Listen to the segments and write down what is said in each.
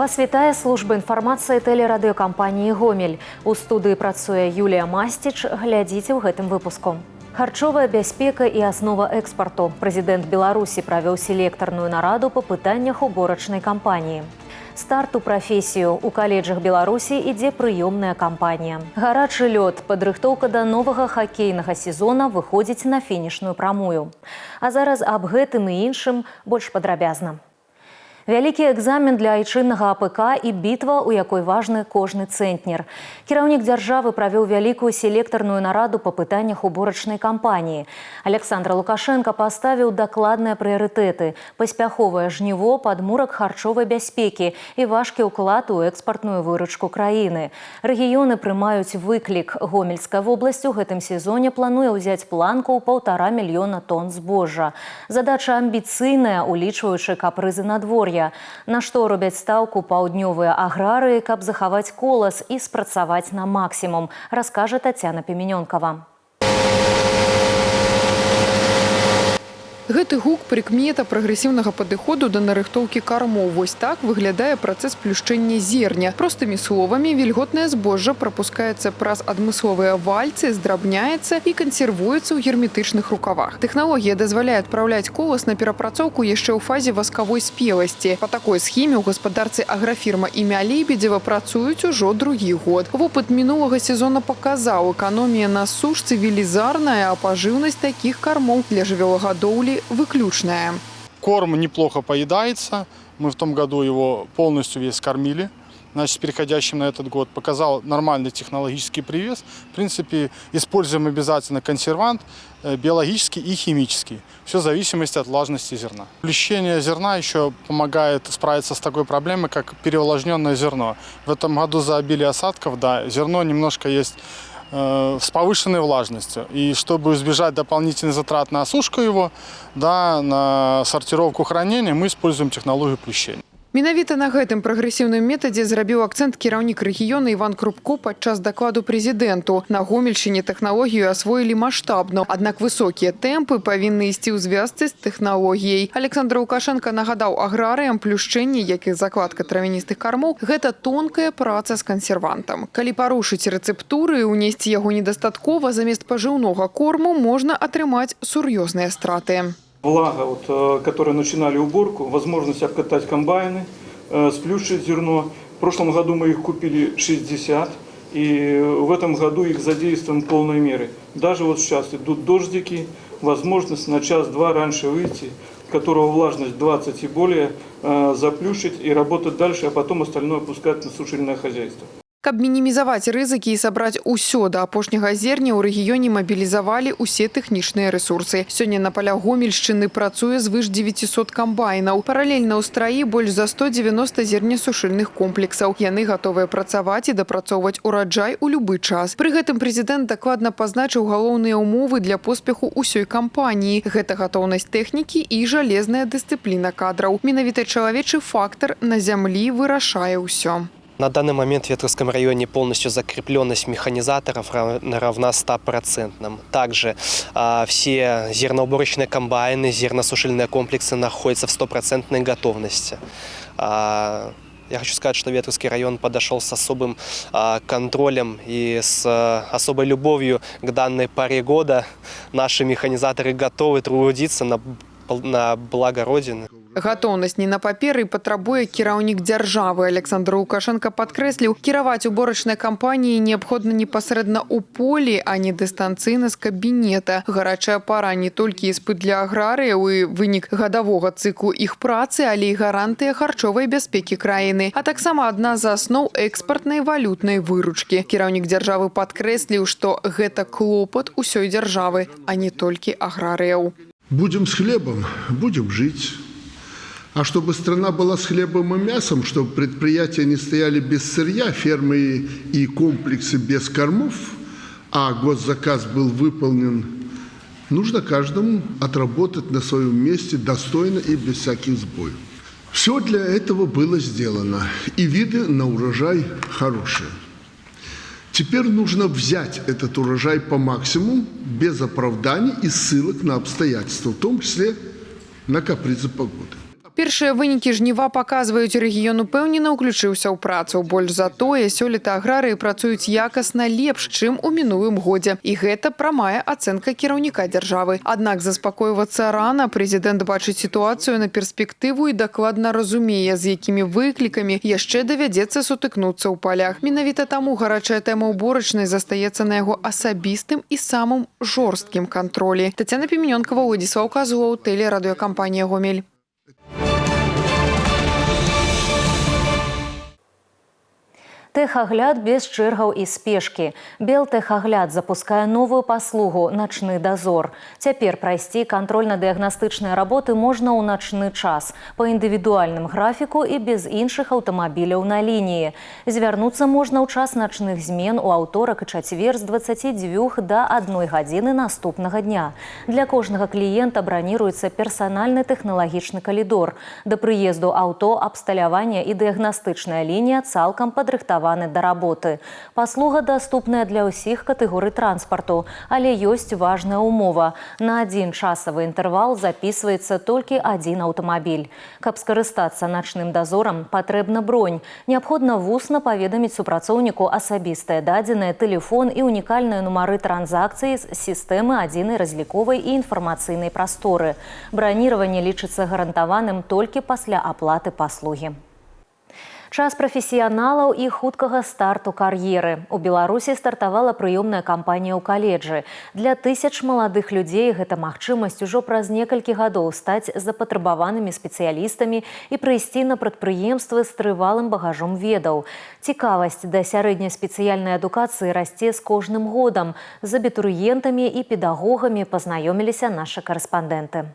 Вас вітае служба інфармацыі тэлерадыёкампаніі «Гомель». У студыі працуе Юлія Масціч. Глядзіце ў гэтым выпуску. Харчовая бяспека і аснова экспарту. Прэзідэнт Беларусі правёў селектарную нараду па пытаннях уборачнай кампаніі. Старт у прафесію. У каледжах Беларусі ідзе прыёмная кампанія. Гарачы лёд. Падрыхтоўка да новага хакейнага сезона выходзіць на фінішную прамую. А зараз аб гэтым і іншым больш падрабязна. Вялікі экзамен для айчыннага АПК і бітва, у якой важны кожны цэнтнер. Кіраўнік дзяржавы правёў вялікую селектарную нараду па пытаннях уборачнай кампаніі. Александр Лукашенко паставіў дакладныя прыярытэты, паспяховае жніво, падмурак харчовай бяспекі і важкі ўклад у экспартную выручку краіны. Рэгіёны прымаюць выклік. Гомельская вобласць у гэтым сезоне плануе ўзяць планку ў 1,5 мільёна тонн збожжа. Задача амбіцыйная, улічваючы капрызы надвор'я. На што робяць стаўку паўднёвыя аграрыі, каб захаваць колас і спрацаваць на максімум, раскажа Тацяна Пеменёнкава. Гэты гук – прыкмета прагрэсіўнага падыходу да нарыхтоўкі кармоў. Вось так выглядае працэс плюшчэння зерня. Простымі словамі, вільготнае збожжа прапускаецца праз адмысловыя вальцы, здрабняецца і кансервуецца ў герметычных рукавах. Тэхналогія дазваляе адпраўляць колас на перапрацоўку яшчэ ў фазе васкавой спеласці. Па такой схеме ў гаспадарцы аграфірма імя Лебедзева працуюць ужо другі год. Вопыт мінулага сезона паказаў, эканомія на сушцы велізарная, а пажыўнасць такіх кармоў для жывёлагадоўлі выключная. Корм неплохо поедается. Мы в том году его полностью весь кормили. Значит, переходящим на этот год показал нормальный технологический привес. В принципе, используем обязательно консервант биологический и химический. Все в зависимости от влажности зерна. Плещение зерна еще помогает справиться с такой проблемой, как переувлажненное зерно. В этом году за обилие осадков, да, зерно немножко есть с повышенной влажностью. И чтобы избежать дополнительных затрат на осушку его, да, на сортировку хранения, мы используем технологию плещения. Менавіта на гэтым прагрэсіўным метадзе зрабіў акцэнт кіраўнік рэгіёна Іван Крупко падчас дакладу прэзідэнту. На Гомельшчыне тэхналогію асвоілі маштабна, аднак высокія тэмпы павінны ісці ў звязцы з тэхналогіяй. Александр Лукашенко нагадаў аграрыям, плюшчэнне, як і закладка травяністых кармоў, гэта тонкая праца з кансервантам. Калі парушыць рэцэптуры і ўнесці яго недастаткова, замест пажыўнога корму можна атрымаць сур'ёзныя страты. Влага, которые начинали уборку, возможность обкатать комбайны, сплющить зерно. В прошлом году мы их купили 60, и в этом году их задействуем в полной мере. Даже вот сейчас идут дождики, возможность на час-два раньше выйти, которого влажность 20 и более, заплющить и работать дальше, а потом остальное пускать на сушильное хозяйство. Каб мінімізаваць рызыкі і сабраць усё да апошняга зерня, ў рэгіёне мабілізавалі ўсе тэхнічныя рэсурсы. Сёння на палях Гомельшчыны працуе звыш 900 камбайнаў. Паралельна ў страі больш за 190 зернесушыльных комплексаў. Яны гатовыя працаваць і дапрацоўваць ураджай у любы час. Пры гэтым прэзідэнт дакладна пазначыў галоўныя ўмовы для поспеху ўсёй кампаніі. Гэта гатоўнасць тэхнікі і жалезная дысцыпліна кадраў. Менавіта чалавечы фактар на зямлі вырашае ўсё. На данный момент в Ветровском районе полностью закрепленность механизаторов равна 100%. Также все зерноуборочные комбайны, зерносушильные комплексы находятся в 100% готовности. Я хочу сказать, что Ветровский район подошел с особым контролем и с особой любовью к данной паре года. Наши механизаторы готовы трудиться на благо Родины. Гатоўнасць не на паперы патрабуе кіраўнік дзяржавы. Александр Лукашенко падкрэсліў, кіраваць уборачнай кампаніяй неабходна непасрэдна ў полі, а не дыстанцыйна з кабінета. Гарачая пара не толькі іспыт для аграрыяў і вынік гадавога цыклу іх працы, але і гарантыя харчовай бяспекі краіны, а таксама адна з асноў экспартнай валютнай выручкі. Кіраўнік дзяржавы падкрэсліў, што гэта клопат усёй дзяржавы, а не толькі аграрыяў. Будем с хлебом, будем жить. А чтобы страна была с хлебом и мясом, чтобы предприятия не стояли без сырья, фермы и комплексы без кормов, а госзаказ был выполнен, нужно каждому отработать на своем месте достойно и без всяких сбоев. Все для этого было сделано, и виды на урожай хорошие. Теперь нужно взять этот урожай по максимуму, без оправданий и ссылок на обстоятельства, в том числе на капризы погоды. Першыя вынікі жніва паказваюць, рэгіён упэўнена ўключыўся ў працу. Больш за тое, сёлета аграрыі працуюць якасна лепш, чым у мінулым годзе. І гэта прамая ацэнка кіраўніка дзяржавы. Аднак заспакойвацца рана. Прэзідэнт бачыць сітуацыю на перспектыву і дакладна разумее, з якімі выклікамі яшчэ давядзецца сутыкнуцца ў палях. Менавіта таму гарачая тэма ўборачнай застаецца на яго асабістым і самым жорсткім кантролі. Тацяна Піменёнкава, Владзіслаў Казулаў, тэлерадыёкампанія «Гомель». Тэхагляд без чэргаў і спешкі. Белтэхагляд запускае новую паслугу «Начны дазор». Цяпер прайсці кантрольна-дыягнастычныя работы можна ў начны час, па індывідуальным графіку і без іншых аўтамабіляў на лініі. Звярнуцца можна ў час начных змен у аўторак і чацвер з 22 да 1 гадзіны наступнага дня. Для кожнага кліента браніруецца персанальны тэхналагічны калідор. Да прыезду аўто абсталявання і дыягнастычная лінія цалкам падрыхтаваны да работы. Паслуга даступная для ўсіх катэгорый транспарту, але ёсць важная умова. На адзін часавы інтэрвал запісваецца толькі адзін аўтамабіль. Каб скарыстацца начным дазорам, патрэбна бронь. Неабходна вусна паведаміць супрацоўніку асабістыя дадзеныя, тэлефон і унікальныя нумары транзакцыі з сістэмы адзінай разліковай і інфармацыйнай прасторы. Браніраванне лічыцца гарантаваным толькі пасля аплаты паслугі. Час прафесіяналаў і хуткага старту кар'еры. У Беларусі стартавала прыёмная кампанія ў каледжы. Для тысяч маладых людзей гэта магчымасць ужо праз некалькі гадоў стаць запатрабаванымі спецыялістамі і прыйсці на прадпрыемствы з трывалым багажом ведаў. Цікавасць да сярэдняй спецыяльнай адукацыі расце з кожным годам. З абітурыентамі і педагогамі пазнаёміліся нашы карэспандэнты.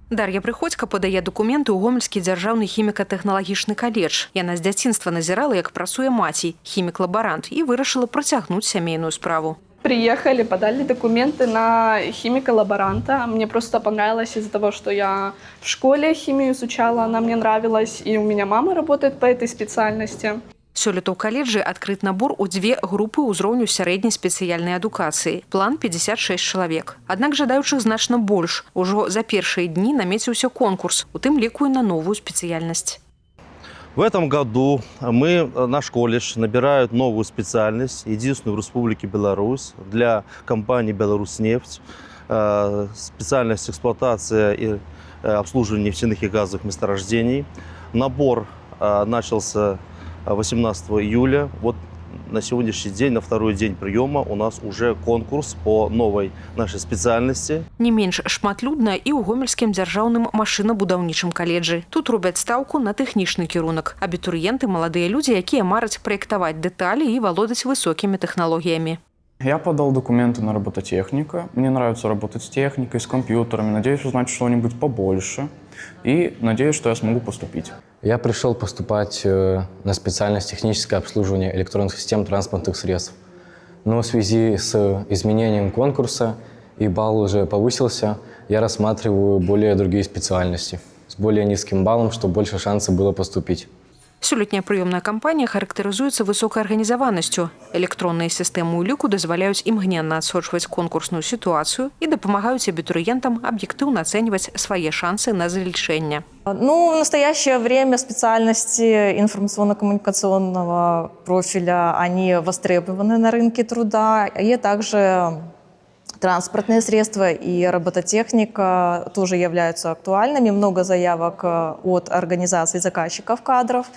Дар'я Прыходзька падае дакументы ў Гомельскі дзяржаўны хіміка-тэхналагічны каледж. Яна з дзяцінства назірала, як працуе маці, хімік-лабарант, і вырашыла працягнуць сямейную справу. Приехали, подали документы на химика-лаборанта. Мне просто понравилось из-за того, что я в школе химию изучала, она мне нравилась, и у меня мама работает по этой специальности. Сёлета ў каледжы адкрыт набор у 2 групы ўзроўню сярэдняй спецыяльнай адукацыі. План 56 чалавек. Аднак жадаючых значна больш. Ужо за першыя дні намеціўся конкурс, у тым ліку і на новую специальность. В этом году наш колледж набирает новую специальность, единственную в Республике Беларусь, для компании «Беларусьнефть». Специальность эксплуатация и обслуживание нефтяных и газовых месторождений. Набор начался 18 июля. Вот на сегодняшний день, на второй день приема, у нас уже конкурс по новой нашей специальности. Не менш шматлюдна і ў Гомельскім дзяржаўным машынабудаўнічым каледжы. Тут робяць стаўку на тэхнічны кірунак. Абітурыенты – маладыя людзі, якія мараць праектаваць дэталі і валодаць высокімі тэхналогіямі. Я подал документы на робототехника. Мне нравится работать с техникой, с компьютерами. Надеюсь узнать что-нибудь побольше. И надеюсь, что я смогу поступить. Я пришел поступать на специальность техническое обслуживание электронных систем транспортных средств. Но в связи с изменением конкурса и балл уже повысился, я рассматриваю более другие специальности с более низким баллом, чтобы больше шансов было поступить. Сёлетняя прыёмная кампанія характарызуецца высокай арганізаванасцю. Электронныя сістэмы ўліку дазваляюць імгненна адсочваць конкурсную сітуацыю і дапамагаюць абітурыентам аб'ектыўна ацэньваць свае шансы на залічэнне. В настоящее время специальности информационно-коммуникационного профиля, они востребованы на рынке труда, и также транспортные средства и робототехника тоже являются актуальными. Много заявок от организаций заказчиков кадров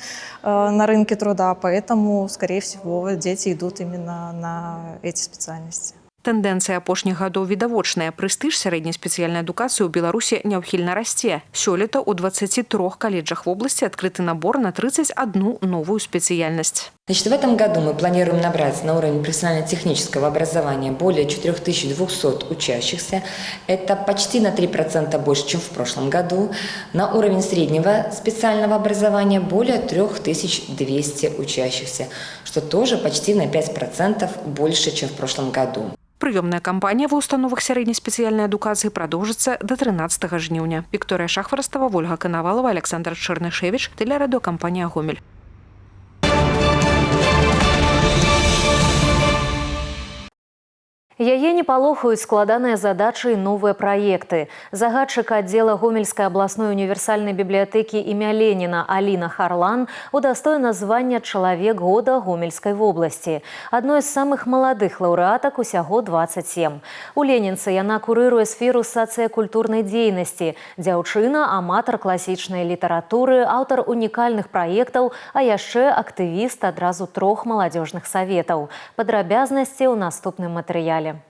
на рынке труда, поэтому, скорее всего, дети идут именно на эти специальности. Тэндэнцыя апошніх гадоў відавочная. Прэстыж сярэдняй спецыяльнай адукацыі ў Беларусі няўхільна расце. Сёлета ў 23 каледжах вобласці адкрыты набор на 31 новую спецыяльнасць. В этом году мы планируем набрать на уровень профессионально-технического образования более 4200 учащихся. Это почти на 3% больше, чем в прошлом году. На уровень среднего специального образования более 3200 учащихся, что тоже почти на 5% больше, чем в прошлом году. Прыёмная кампанія ва ўстановах сярэдняй спецыяльнай адукацыі прадоўжыцца да 13 жніўня. Вікторыя Шахварастава, Вольга Канавалова, Александр Чэрнышевіч, тэлерадыёкампанія «Гомель». Яе не палохаюць складаныя задачы і новыя праекты. Загадчык аддзела Гомельскай абласной універсальнай бібліятэкі імя Леніна Аліна Харлан удастоена звання «Чалавек года Гомельскай вобласці». Адной з самых маладых лаўрэатак усяго 27. У ленінцы яна курыруе сферу сацыякультурнай дзейнасці. Дзяўчына – аматар класічнай літаратуры, аўтар унікальных праектаў, а яшчэ актывіст адразу 3 маладзёжных саветаў. Падрабязнасці ў наступным матэрыяле.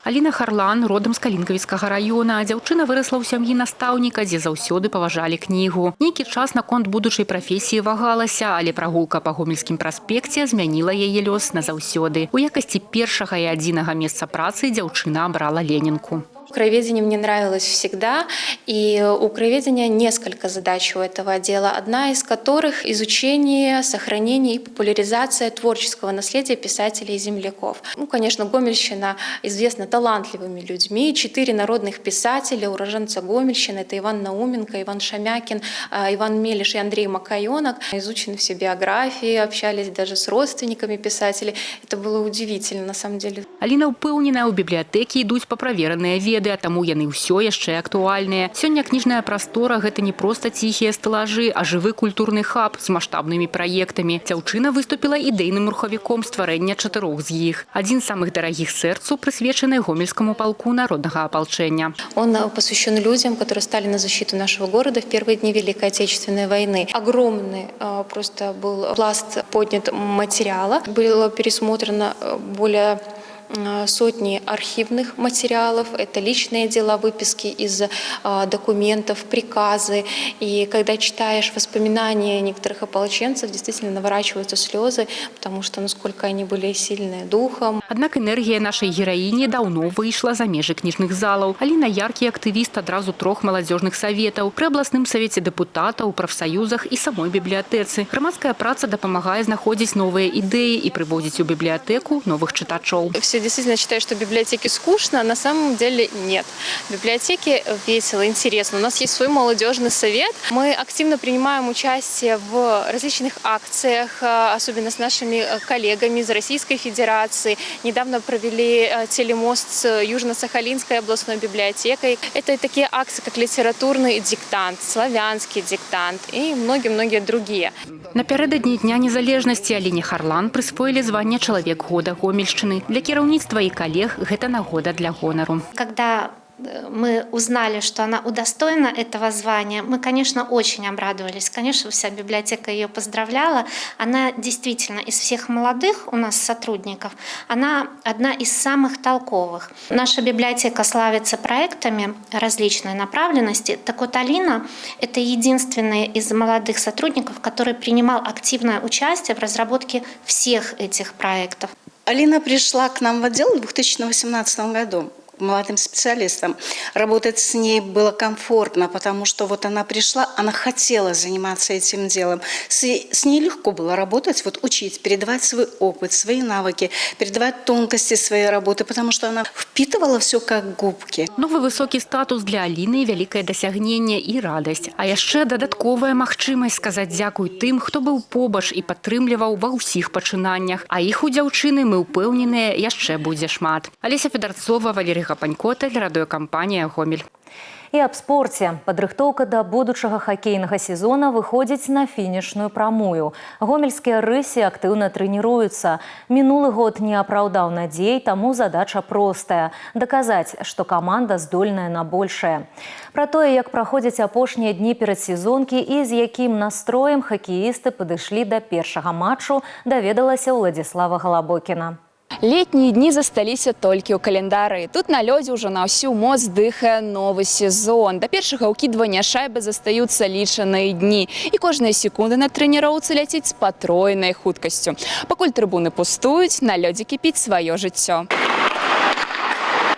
Аліна Харлан родам з Калінкавіцкага раёна. Дзяўчына вырасла ў сям'і настаўніка, дзе заўсёды паважалі кнігу. Нейкі час наконт будучай прафесіі вагалася, але прагулка па Гомельскім праспекце змяніла яе лёс назаўсёды. У якасці першага і адзінага месца працы дзяўчына абрала Ленінку. Краеведение мне нравилось всегда, и у краеведения несколько задач у этого отдела, одна из которых – изучение, сохранение и популяризация творческого наследия писателей и земляков. Конечно, Гомельщина известна талантливыми людьми. 4 народных писателя, уроженца Гомельщины – это Иван Науменко, Иван Шамякин, Иван Мелиш и Андрей Макаёнок. Изучены все биографии, общались даже с родственниками писателей. Это было удивительно, на самом деле. Аліна ўпэўненая, у бібліятэкі ідуць паправераныя веды, а таму яны ўсё яшчэ актуальныя. Сёння кніжная прастора – гэта не проста ціхія стэлажы, а жывы культурны хаб з маштабнымі праектамі. Дзяўчына выступіла ідэйным рухавіком стварэння 4 з іх. Адзін з самых дарагіх сэрцу прысвечаны Гомельскому полку народнага апалчэння. Он посвящен людям, которые стали на защиту нашего города в первые дни Великой Отечественной войны. Огромный просто был пласт поднят материала. Было пересмотрено более сотни архивных материалов, это личные дела, выписки из документов, приказы. И когда читаешь воспоминания некоторых ополченцев, действительно наворачиваются слезы, потому что насколько они были сильны духом. Аднак энергія нашай гераіні даўно выйшла за межы кніжных залаў. Аліна яркі актывіст адразу 3 маладзёжных саветаў. Пры абласным савеце дэпутатаў, прафсаюзах і самой бібліятэцы. Грамадская праца дапамагае знаходзіць новыя ідэі і прыводзіць у бібліятэку новых чытачоў. Действительно считаю, что в библиотеке скучно, на самом деле нет. В библиотеке весело, интересно. У нас есть свой молодежный совет. Мы активно принимаем участие в различных акциях, особенно с нашими коллегами из Российской Федерации. Недавно провели телемост с Южно-Сахалинской областной библиотекой. Это такие акции, как литературный диктант, славянский диктант и многие-многие другие. Напярэдадні Дня незалежнасці Аліне Харлан прысвоілі званне «Чалавек года Гомельшчыны». Для кіраўніцтва і коллег гэта нагода для гонору. Когда мы узнали, что она удостоена этого звания, мы, конечно, очень обрадовались. Конечно, вся библиотека ее поздравляла. Она действительно из всех молодых у нас сотрудников, она одна из самых толковых. Наша библиотека славится проектами различной направленности. Так вот, Алина – это единственная из молодых сотрудников, который принимал активное участие в разработке всех этих проектов. Алина пришла к нам в отдел в 2018 году. Молодым специалистом. Работать с ней было комфортно, потому что вот она пришла, она хотела заниматься этим делом. С ней легко было работать, вот учить, передавать свой опыт, свои навыки, передавать тонкости своей работы, потому что она впитывала все как губки. Новый высокий статус для Алины – великое досягнение и радость. А яшчэ дадатковая магчымасць сказаць дзякуй тым, хто быў побач і падтрымліваў ва ўсіх пачынаннях. А іх у дзяўчыны, мы ўпэўненыя, яшчэ будзе шмат. Алеся Федарцова, Валерий Гапанько, радыёкампанія «Гомель». І аб спорце. Падрыхтоўка да будучага хакейнага сезона выходзіць на фінішную прамую. Гомельскія рысы актыўна трэніруюцца. Мінулы год не апраўдаў надзей, таму задача простая – даказаць, што каманда здольная на большае. Пра тое, як праходзяць апошнія дні перадсезонкі і з якім настроем хакеісты падышлі да першага матчу, даведалася Уладзіслава Галабокіна. Летние дни засталіся толькі ў календары. Тут на лёдзе ўжо на ўсю моц дыхае новы сезон. Да першага ўкідвання шайбы застаюцца лічаныя дні. І кожная секунда на трэніроўцы ляціць з патройнай хуткасцю. Пакуль трыбуны пустуюць, на лёдзе кіпіць сваё жыццё.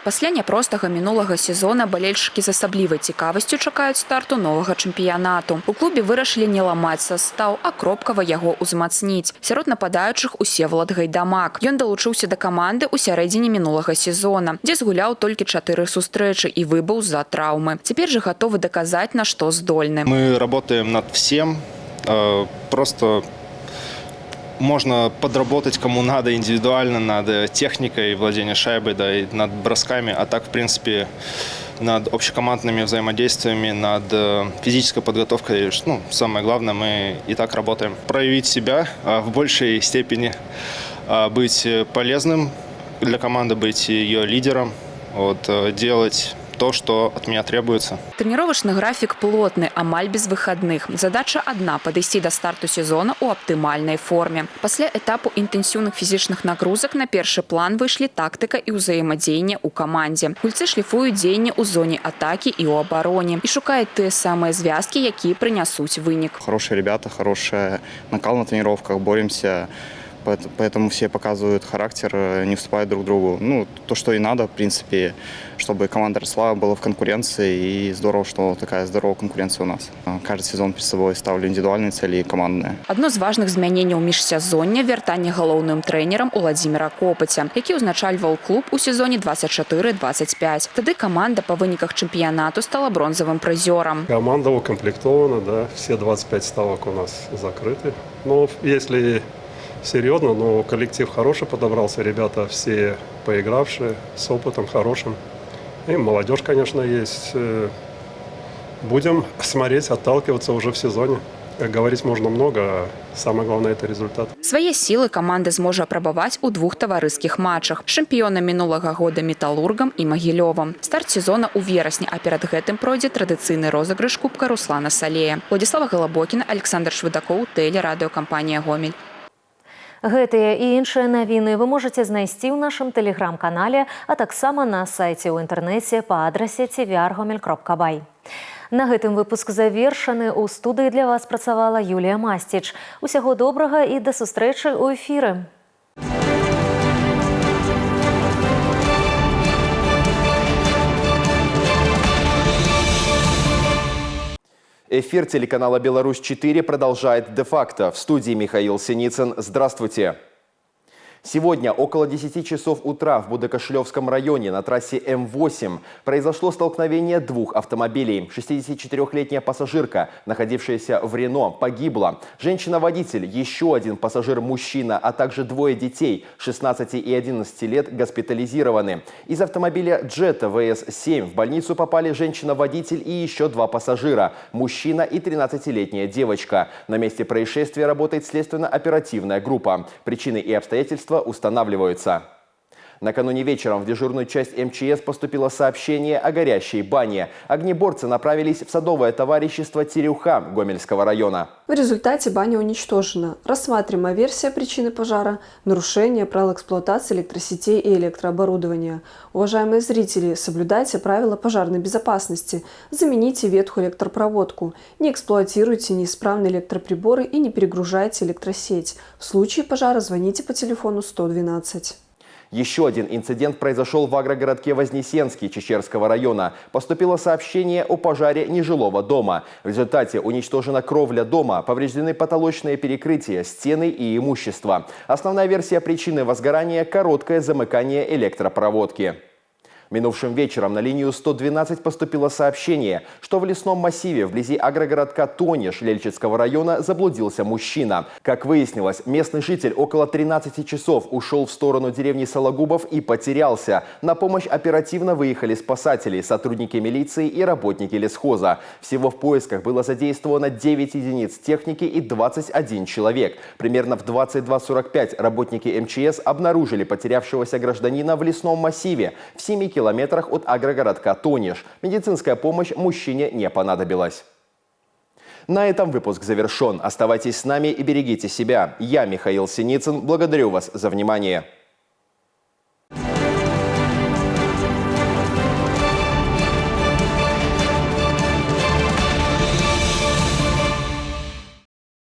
Пасля няпростага мінулага сезона балельшчыкі з асаблівай цікавасцю чакаюць старту новага чэмпіянату. У клубе вырашылі не ламаць састаў, а кропкава яго ўзмацніць. Сярод нападаючых Усевалад Гайдамак. Ён далучыўся да каманды ў сярэдзіне мінулага сезона, дзе згуляў толькі 4 сустрэчы і выбыў з-за траўмы. Цяпер жа гатовы даказаць, на што здольны. Мы работаем над всем, просто можно подработать кому надо индивидуально над техникой владения шайбой, да, и над бросками, а так, в принципе, над общекомандными взаимодействиями, над физической подготовкой, ну, самое главное, мы и так работаем. Проявить себя в большей степени, быть полезным для команды, быть ее лидером, делать то, что от меня требуется. Тренировочный график плотный, амаль без выходных. Задача одна – подойти до старту сезона у оптимальной форме. После этапу интенсивных физичных нагрузок на перший план вышли тактика и взаимодействие у команде. Гульцы шліфують дзеянне у зоне атаки и у обороне и шукают те самые звязки, які принесут вынік. Хорошие ребята, хороший накал на тренировках, боремся. Поэтому все показывают характер, не уступают друг другу. Ну, то, что и надо, в принципе, чтобы команда росла, была в конкуренции. И здорово, что такая здоровая конкуренция у нас. Каждый сезон перед собой ставлю индивидуальные цели и командные. Одно з важных змяненняў міжсезоння – вяртанне галоўным трэнерам Уладзіміра Копаця, які ўзначальваў клуб у сезоне 24-25. Тады команда по выніках чэмпіянату стала бронзовым призером. Команда укомплектована, да, все 25 ставок у нас закрыты. Но если серьезно, но коллектив хороший подобрался, ребята все поигравшие, с опытом хорошим. И молодежь, конечно, есть. Будем смотреть, отталкиваться уже в сезоне. Говорить можно много, а самое главное – это результат. Свои силы команда зможа апрабаваць у двух таварыскіх матчах – чэмпіёнам мінулага года «Металлургам» і «Магілёвам». Старт сезона ў верасні, а перад гэтым пройдзе традыцыйны розыгрыш Кубка Руслана Салея. Владислава Галабокіна, Александр Швыдакоў, тэлерадыёкампанія «Гомель». Гэтыя і іншыя навіны вы можаце знайсці ў нашым тэлеграм-канале, а таксама на сайце ў інтэрнэце па адрасе tvr.gomel.by. На гэтым выпуск завершаны. У студыі для вас працавала Юлія Масціч. Усяго добрага і да сустрэчы ў эфіры. Эфир телеканала «Беларусь-4» продолжает «Де-факто». В студии Михаил Синицын. Здравствуйте. Сегодня около 10 часов утра в Будокошлевском районе на трассе М8 произошло столкновение двух автомобилей. 64-летняя пассажирка, находившаяся в Рено, погибла. Женщина-водитель, еще один пассажир-мужчина, а также двое детей 16 и 11 лет госпитализированы. Из автомобиля Джета ВС-7 в больницу попали женщина-водитель и еще два пассажира – мужчина и 13-летняя девочка. На месте происшествия работает следственно-оперативная группа. Причины и обстоятельства устанавливаются. Накануне вечером в дежурную часть МЧС поступило сообщение о горящей бане. Огнеборцы направились в садовое товарищество «Терюха» Гомельского района. В результате баня уничтожена. Рассматриваемая версия причины пожара – нарушение правил эксплуатации электросетей и электрооборудования. Уважаемые зрители, соблюдайте правила пожарной безопасности. Замените ветхую электропроводку. Не эксплуатируйте неисправные электроприборы и не перегружайте электросеть. В случае пожара звоните по телефону 112. Еще один инцидент произошел в агрогородке Вознесенский Чечерского района. Поступило сообщение о пожаре нежилого дома. В результате уничтожена кровля дома, повреждены потолочные перекрытия, стены и имущество. Основная версия причины возгорания – короткое замыкание электропроводки. Минувшим вечером на линию 112 поступило сообщение, что в лесном массиве вблизи агрогородка Тониш Лельчицкого района заблудился мужчина. Как выяснилось, местный житель около 13 часов ушел в сторону деревни Сологубов и потерялся. На помощь оперативно выехали спасатели, сотрудники милиции и работники лесхоза. Всего в поисках было задействовано 9 единиц техники и 21 человек. Примерно в 22:45 работники МЧС обнаружили потерявшегося гражданина в лесном массиве в 7 километрах от агрогородка Тониш. Медицинская помощь мужчине не понадобилась. На этом выпуск завершен. Оставайтесь с нами и берегите себя. Я, Михаил Синицын, благодарю вас за внимание.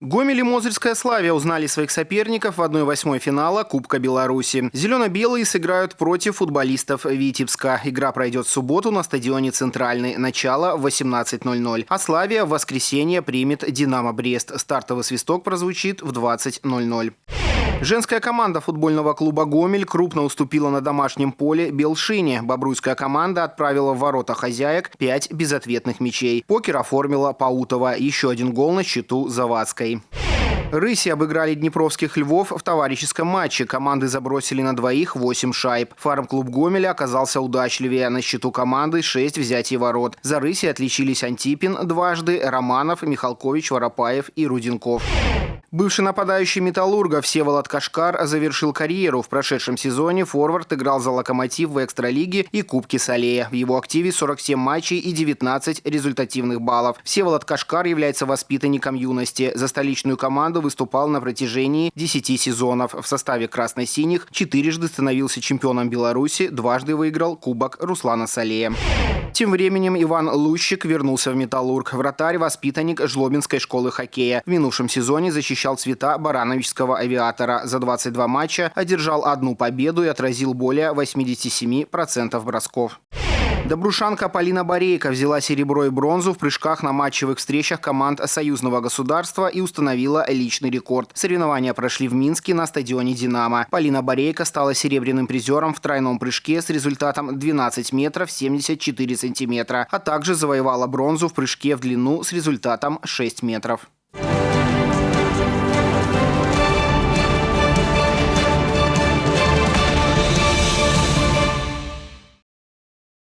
Гомель и Мозырская Славия узнали своих соперников в 1/8 финала Кубка Беларуси. Зелено-белые сыграют против футболистов Витебска. Игра пройдет в субботу на стадионе «Центральный». Начало в 18:00. А Славия в воскресенье примет «Динамо Брест». Стартовый свисток прозвучит в 20:00. Женская команда футбольного клуба «Гомель» крупно уступила на домашнем поле Белшине. Бобруйская команда отправила в ворота хозяек 5 безответных мячей. Покер оформила Паутова. Еще один гол на счету Завадской. Рыси обыграли днепровских «Львов» в товарищеском матче. Команды забросили на двоих 8 шайб. Фарм-клуб Гомеля оказался удачливее. На счету команды 6 взятий ворот. За «Рыси» отличились Антипин дважды, Романов, Михалкович, Воропаев и Руденков. Бывший нападающий «Металлурга» Всеволод Кашкар завершил карьеру. В прошедшем сезоне форвард играл за «Локомотив» в экстралиге и Кубке Салея. В его активе 47 матчей и 19 результативных баллов. Всеволод Кашкар является воспитанником юности. За столичную команду выступал на протяжении 10 сезонов. В составе красно-синих 4-жды становился чемпионом Беларуси, дважды выиграл Кубок Руслана Салея. Тем временем Иван Лущик вернулся в «Металлург». Вратарь – воспитанник Жлобинской школы хоккея. В минувшем сезоне защищал цвета барановичского «Авиатора». За 22 матча одержал 1 победу и отразил более 87% бросков. Добрушанка Полина Борейко взяла серебро и бронзу в прыжках на матчевых встречах команд союзного государства и установила личный рекорд. Соревнования прошли в Минске на стадионе «Динамо». Полина Борейко стала серебряным призером в тройном прыжке с результатом 12 метров 74 сантиметра, а также завоевала бронзу в прыжке в длину с результатом 6 метров.